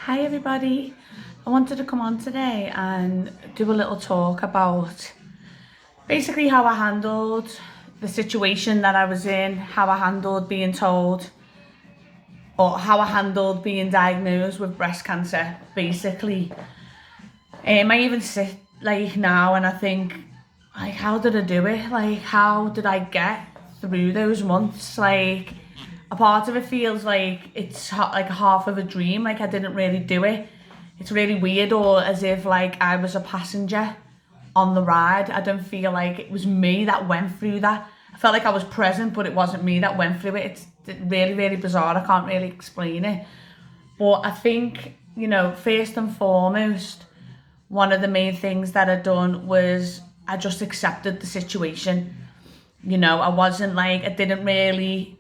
Hi everybody, I wanted to come on today and do a little talk about basically how I handled the situation that I was in, how I handled being told or how I handled being diagnosed with breast cancer basically. I even sit like now and I think like how did I do it? Like how did I get through those months? Like a part of it feels like it's like half of a dream, like I didn't really do it. It's really weird, or as if like I was a passenger on the ride. I don't feel like it was me that went through that. I felt like I was present, but it wasn't me that went through it. It's really, really bizarre. I can't really explain it. But I think, first and foremost, one of the main things that I'd done was I just accepted the situation. I wasn't like, I didn't really,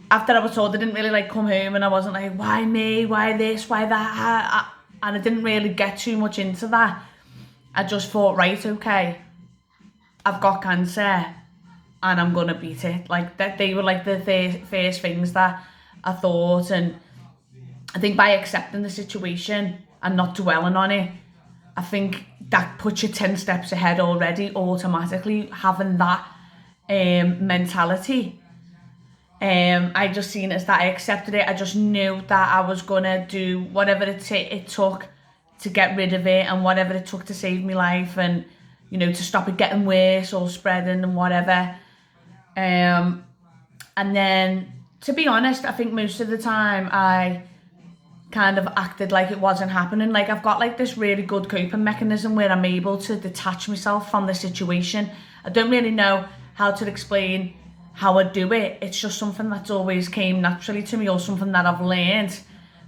after I was told, I didn't really like come home and I wasn't like, why me, why this, why that, and I didn't really get too much into that. I just thought, right, okay, I've got cancer and I'm gonna beat it. Like that, they were like the first things that I thought. And I think by accepting the situation and not dwelling on it, I think that puts you 10 steps ahead already, automatically, having that mentality. I just seen it as that I accepted it. I just knew that I was gonna do whatever it took to get rid of it, and whatever it took to save my life, and to stop it getting worse or spreading and whatever. And then, to be honest, I think most of the time I kind of acted like it wasn't happening. Like I've got like this really good coping mechanism where I'm able to detach myself from the situation. I don't really know how to explain how I do it. It's just something that's always came naturally to me, or something that I've learned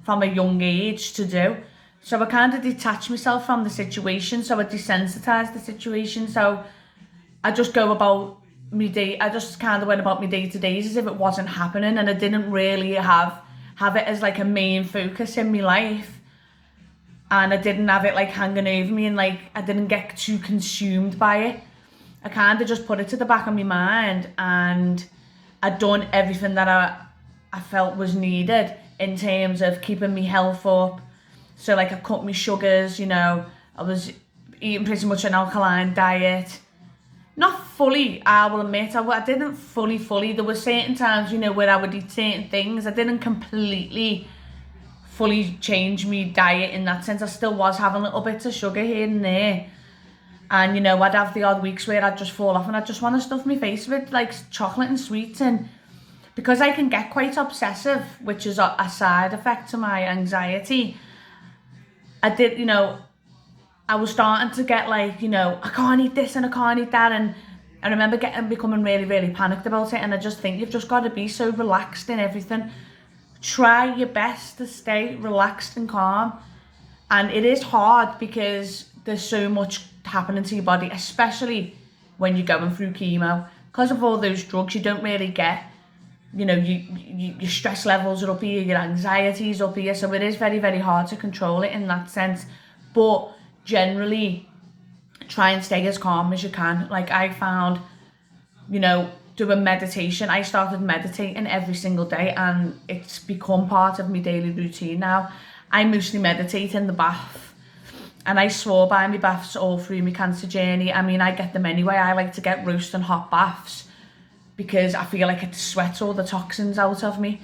from a young age to do. So I kind of detach myself from the situation, so I desensitize the situation. So I just go about my day. I just kind of went about my day to days as if it wasn't happening, and I didn't really have it as like a main focus in my life. And I didn't have it like hanging over me, and like I didn't get too consumed by it. I kind of just put it to the back of my mind, and I'd done everything that I felt was needed in terms of keeping my health up. So like I cut my sugars, I was eating pretty much an alkaline diet. Not fully, I will admit, I didn't fully. There were certain times, where I would eat certain things. I didn't completely, fully change my diet in that sense. I still was having little bits of sugar here and there. And, I'd have the odd weeks where I'd just fall off and I'd just want to stuff my face with, like, chocolate and sweets. And because I can get quite obsessive, which is a side effect to my anxiety, I did, I was starting to get like, I can't eat this and I can't eat that. And I remember becoming really, really panicked about it. And I just think you've just got to be so relaxed in everything. Try your best to stay relaxed and calm. And it is hard because there's so much happening to your body, especially when you're going through chemo. Because of all those drugs, you don't really get, your stress levels are up here, your anxiety's up here. So it is very, very hard to control it in that sense. But generally, try and stay as calm as you can. Like I found, doing meditation. I started meditating every single day, and it's become part of my daily routine now. I mostly meditate in the bath, and I swore by my baths all through my cancer journey. I mean, I get them anyway. I like to get roasting hot baths because I feel like it sweats all the toxins out of me.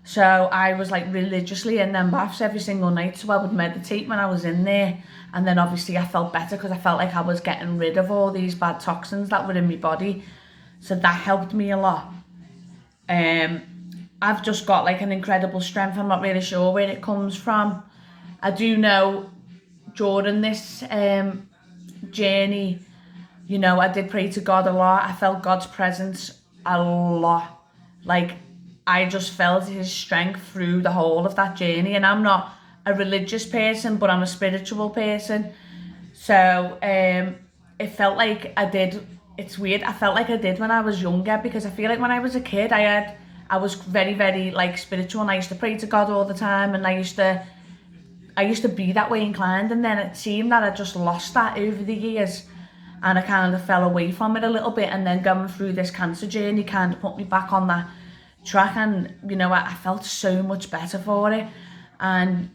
So I was like religiously in them baths every single night. So I would meditate when I was in there. And then obviously I felt better because I felt like I was getting rid of all these bad toxins that were in my body. So that helped me a lot. I've just got like an incredible strength. I'm not really sure where it comes from. I do know during this journey, I did pray to God a lot. I felt God's presence a lot. Like I just felt his strength through the whole of that journey. And I'm not a religious person, but I'm a spiritual person. So it felt like I did. It's weird. I felt like I did when I was younger, because I feel like when I was a kid, I was very, very like spiritual, and I used to pray to God all the time, and I used to be that way inclined. And then it seemed that I just lost that over the years, and I kind of fell away from it a little bit. And then going through this cancer journey kind of put me back on that track, and I felt so much better for it. And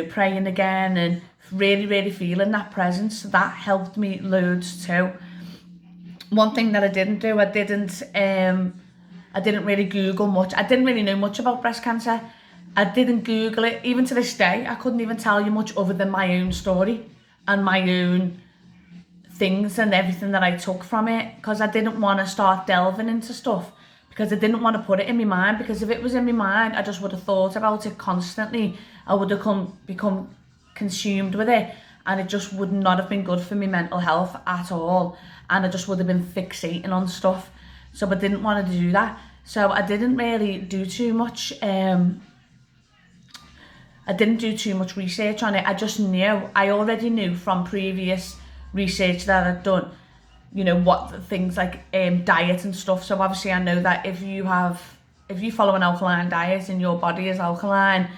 praying again and really, really feeling that presence. That helped me loads too. One thing that I didn't do, I didn't really Google much. I didn't really know much about breast cancer. I didn't Google it. Even to this day, I couldn't even tell you much other than my own story and my own things and everything that I took from it, because I didn't want to start delving into stuff, because I didn't want to put it in my mind, because if it was in my mind, I just would have thought about it constantly. I would have become consumed with it, and it just would not have been good for my mental health at all, and I just would have been fixating on stuff. So I didn't want to do that. So I didn't really do too much I didn't do too much research on it. I already knew from previous research that I'd done, what things like diet and stuff. So obviously I know that if you follow an alkaline diet and your body is alkaline,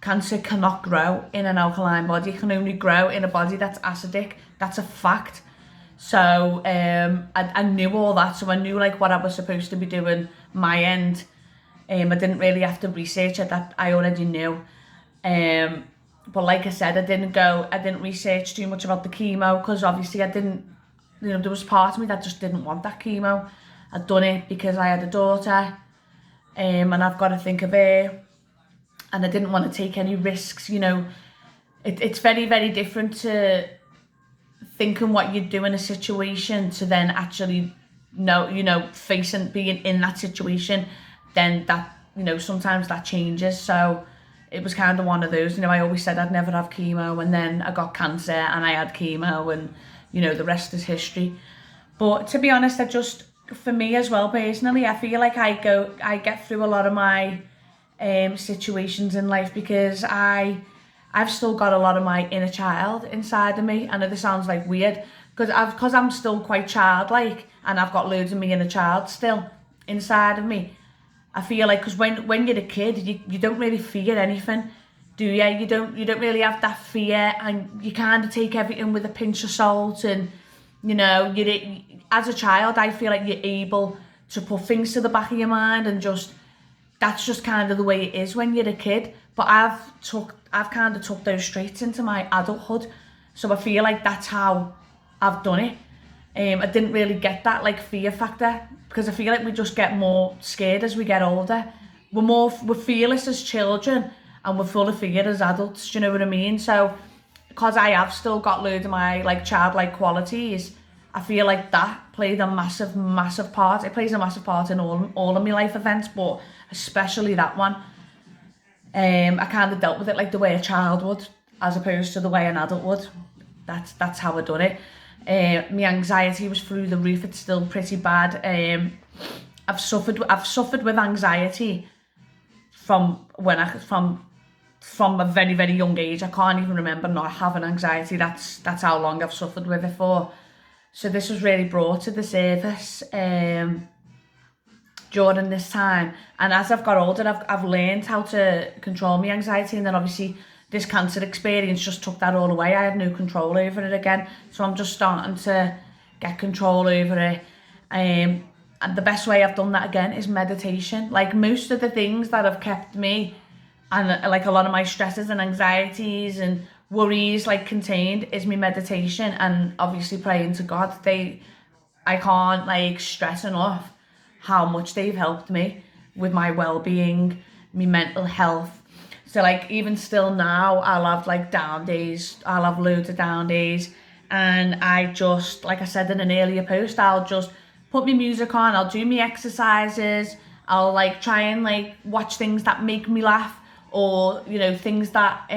cancer cannot grow in an alkaline body. It can only grow in a body that's acidic. That's a fact. So I knew all that. So I knew like what I was supposed to be doing my end. I didn't really have to research it. That I already knew. But like I said, I didn't research too much about the chemo, because obviously I didn't, there was part of me that just didn't want that chemo. I'd done it because I had a daughter, and I've got to think of her, and I didn't want to take any risks. It's very, very different to thinking what you'd do in a situation to then actually facing being in that situation. Then that, sometimes that changes. So it was kind of one of those, I always said I'd never have chemo, and then I got cancer and I had chemo, and the rest is history. But to be honest, for me as well personally, I feel like I get through a lot of my situations in life because I've still got a lot of my inner child inside of me. I know this sounds like weird, because I'm still quite childlike, and I've got loads of me inner child still inside of me. I feel like, because when you're a kid, you don't really fear anything, do you? You don't really have that fear, and you kind of take everything with a pinch of salt. And as a child, I feel like you're able to put things to the back of your mind, and that's just kind of the way it is when you're a kid. But I've kind of took those straight into my adulthood, so I feel like that's how I've done it. I didn't really get that like fear factor, because I feel like we just get more scared as we get older. We're fearless as children, and we're full of fear as adults. Do you know what I mean? So because I have still got loads of my like childlike qualities, I feel like that played a massive, massive part. It plays a massive part in all of my life events, but especially that one. I kind of dealt with it like the way a child would, as opposed to the way an adult would. That's how I done it. My anxiety was through the roof. It's still pretty bad. I've suffered with anxiety from a very, very young age. I can't even remember not having anxiety. That's how long I've suffered with it for. So this was really brought to the surface during this time. And as I've got older, I've learned how to control my anxiety, and then obviously this cancer experience just took that all away. I had no control over it again. So I'm just starting to get control over it. And the best way I've done that again is meditation. Like most of the things that have kept me, and like a lot of my stresses and anxieties and worries like contained, is my meditation, and obviously praying to God. I can't like stress enough how much they've helped me with my well-being, my mental health. So like even still now, I'll have like down days, I'll have loads of down days, and I just, like I said in an earlier post, I'll just put my music on, I'll do my exercises, I'll like try and like watch things that make me laugh, or things that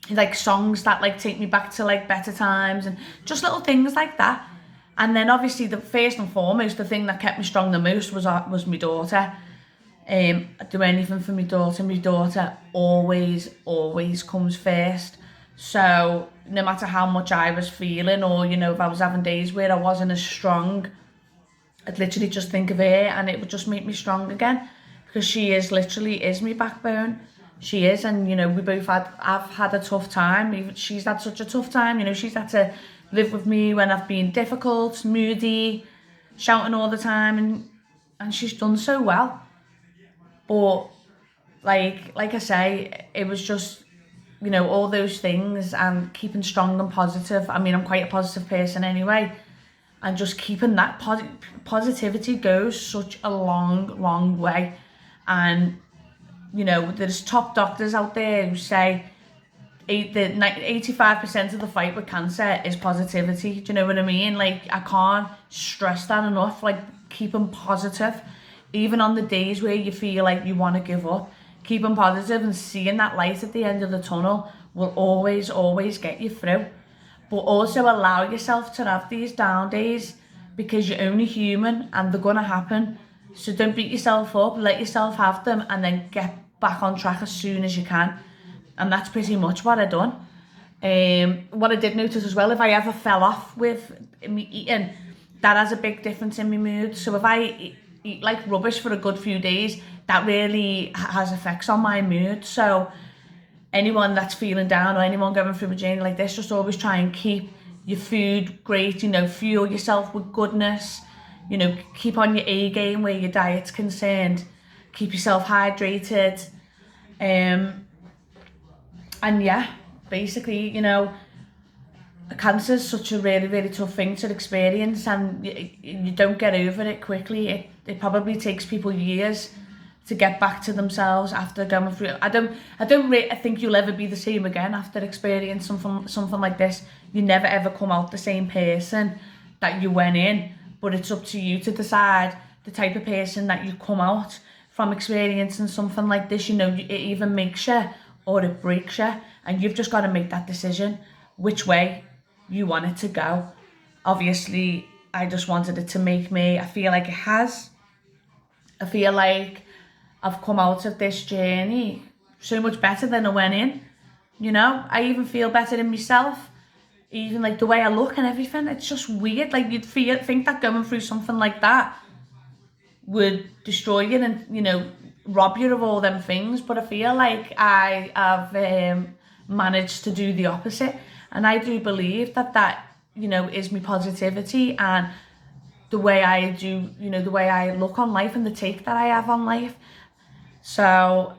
like songs that like take me back to like better times, and just little things like that. And then obviously the first and foremost, the thing that kept me strong the most was my daughter. I do anything for my daughter. My daughter always comes first. So no matter how much I was feeling, or if I was having days where I wasn't as strong, I'd literally just think of her, and it would just make me strong again, because she is my backbone. She is. And I've had a tough time. She's had such a tough time. She's had to live with me when I've been difficult, moody, shouting all the time, and she's done so well. But like I say, it was just you know, all those things, and keeping strong and positive. I mean, I'm quite a positive person anyway, and just keeping that positivity goes such a long way. And you know, there's top doctors out there who say 85% of the fight with cancer is positivity. Do you know what I mean? Like, I can't stress that enough. Like, keeping positive, even on the days where you feel like you want to give up, keeping positive and seeing that light at the end of the tunnel will always get you through. But also allow yourself to have these down days, because you're only human and they're gonna happen. So don't beat yourself up, let yourself have them, and then get back on track as soon as you can. And that's pretty much what I done. What I did notice as well, if I ever fell off with me eating, that has a big difference in my mood. So if I eat like rubbish for a good few days, that really has effects on my mood. So anyone that's feeling down, or anyone going through a journey like this, just always try and keep your food great, you know, fuel yourself with goodness, you know, keep on your A game where your diet's concerned, keep yourself hydrated, and yeah, basically, you know, cancer is such a really tough thing to experience, and you don't get over it quickly. It probably takes people years to get back to themselves after going through it. I don't really think you'll ever be the same again after experiencing something like this. You never ever come out the same person that you went in, but it's up to you to decide the type of person that you come out from experiencing something like this. You know, it either makes you or it breaks you, and you've just got to make that decision which way you want it to go. Obviously, I just wanted it to make me. I feel like it has. I feel like I've come out of this journey so much better than I went in. You know, I even feel better in myself, even like the way I look and everything. It's just weird. Like, you'd think that going through something like that would destroy you and, you know, rob you of all them things. But I feel like I have managed to do the opposite, and I do believe that you know, is my positivity and the way I do, you know, the way I look on life and the take that I have on life. So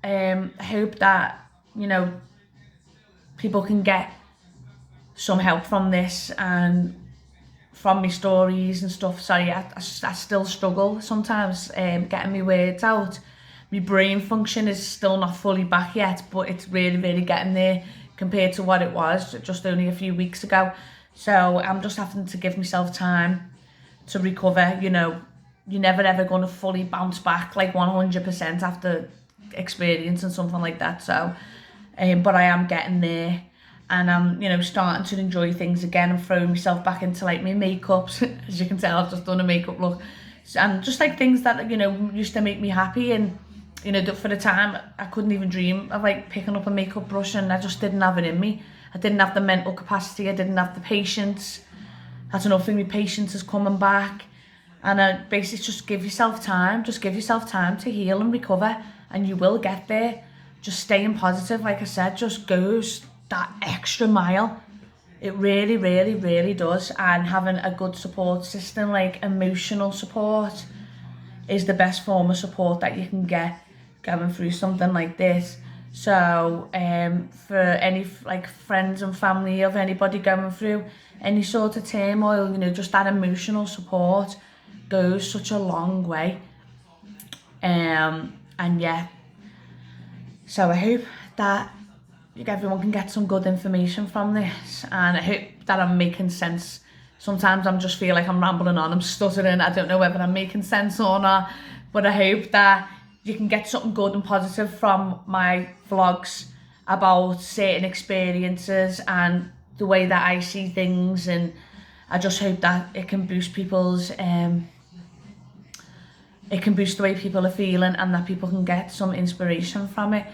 I hope that, you know, people can get some help from this and from my stories and stuff. Sorry, I still struggle sometimes getting my words out. My brain function is still not fully back yet, but it's really getting there compared to what it was just only a few weeks ago. So I'm just having to give myself time to recover. You know, you're never ever going to fully bounce back like 100% after experiencing something like that. So, but I am getting there, and I'm, you know, starting to enjoy things again. I'm throwing myself back into like my makeups. As you can tell, I've just done a makeup look, and just like things that, you know, used to make me happy. And you know, for the time, I couldn't even dream of like picking up a makeup brush, and I just didn't have it in me. I didn't have the mental capacity. I didn't have the patience. That's another thing. My patience is coming back, and basically just give yourself time. Just give yourself time to heal and recover, and you will get there. Just staying positive, like I said, just goes that extra mile. It really does. And having a good support system, like emotional support, is the best form of support that you can get going through something like this. So for any like friends and family of anybody going through any sort of turmoil, you know, just that emotional support goes such a long way. And yeah, so I hope that everyone can get some good information from this, and I hope that I'm making sense. Sometimes I just feel like I'm rambling on, I'm stuttering, I don't know whether I'm making sense or not, but I hope that you can get something good and positive from my vlogs about certain experiences and the way that I see things. And I just hope that it can boost people's, it can boost the way people are feeling, and that people can get some inspiration from it.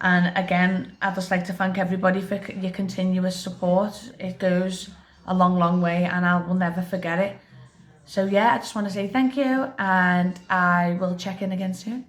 And again, I'd just like to thank everybody for your continuous support. It goes a long way, and I will never forget it. So yeah, I just want to say thank you, and I will check in again soon.